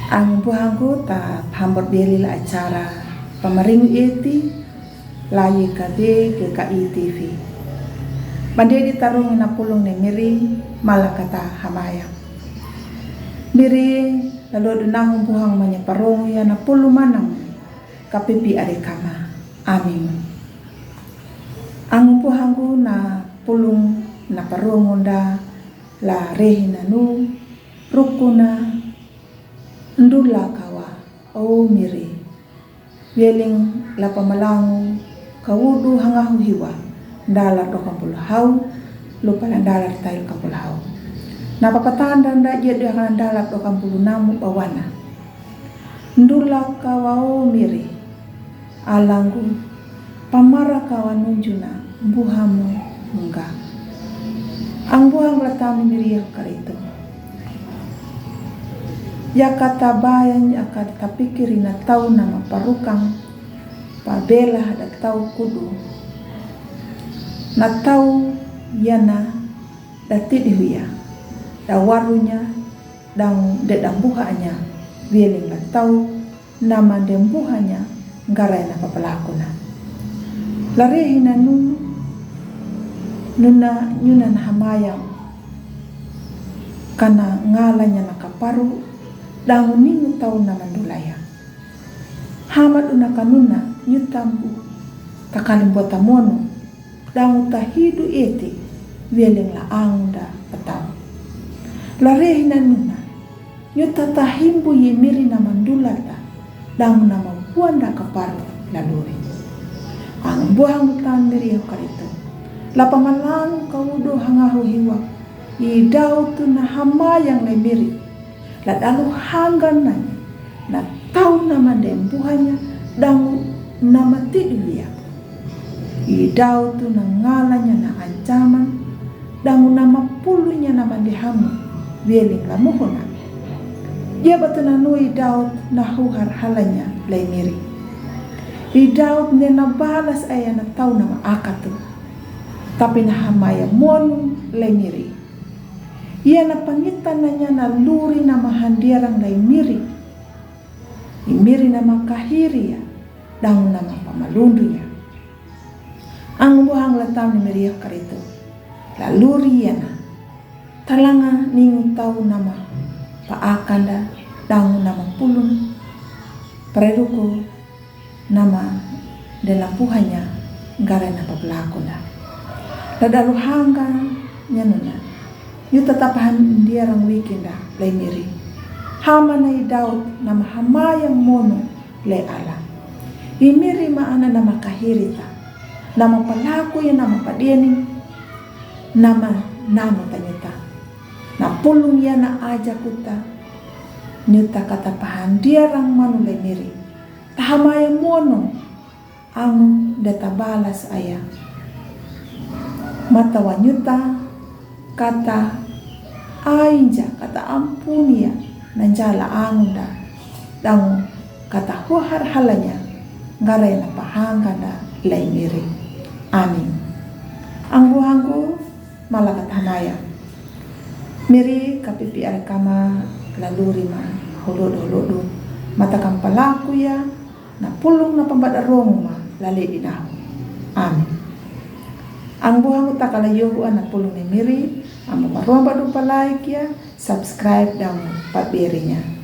Ang buhangku ta hambot beli la acara pamaringu eti layi kade ke KITV. Bande ditarung na pulong ne miri malakata hamaya. Miri lalu dunahung buhang manya parong ya na pulu manang kapipi adekama. Amin. Ang buhangku na pulong na parong onda la rehina nu rukuna ndula kawa o miri yeling la pamalangu kawudu hangahu hiwa dalar do kampulahau lupa la dalar tayo kampulahau napapatanda nda dia dia kan dalar do kampulu namu bawana ndula kawa o miri alanggu pamara kawa nunjuna buhamu enggak ang buhang latami miri karito ya kata bayan ya kata pikirin na tau nama parukang pabela da tau kudu na tau yana da tidihuya da warunya dan dedang buhanya wieling na tau nama dembuhanya ngarai na papalakuna larehina nuna na hamayang kana ngalanya na kaparu dangu ningu tau na mandulaya hamad una kanuna nyutambu takalimbuata mono dangu tahidu eti wieleng la angda patau larehina nuna nyuta tahimbu yemiri na mandulata dangu na mabuanda kaparu laluri ang buhang utan miri karito la pamalang kaudo hangahu hiwa idau tu na hamayang lemiri lalu hanggan nanya na tahu nama dembuhanya dangu nama tidulia idau tu na ngalanya na ancaman dangu nama pulunya nama dihamu wieling lamuhona dia batu nanu idau na huhar halanya laimiri idau nena balas ayah na tahu nama akatu tapi na hamaya monu laimiri ia na pangitananya na luri na mahandiarang dai miri imiri na makahiri ya dang nama pamalundu ya ang buhang latam ni miri karito la luri ya na talanga ningu tau nama paakanda dang nama pulun preruko nama delampuhanya ngare na pablakuna ladalu hangga nyanuna yu tatapahan dia rang wikinda lay miri hama na idaut nama hamayang mono lay ala imiri maana nama kahirita nama palaku ya nama padieni nama tanyata na pulung ya na aja kuta nyuta katapahan dia rang manu lay miri tahamayang mono ang databalas aya matawa nyuta kata ainja kata ampunia nanjala angunda dang kata huhar halanya ngarai na pahangga na laimiri. Amin. Ang buhangku malakat hamaya miri kapipi arekama laluri ma holodo matakang palaku ya na pulong na pambadarong ma lali dinahu. Amin. Ang buhang utakalayuan na pulong ni miri ang mamaromba do palike ya subscribe daw pabirinya.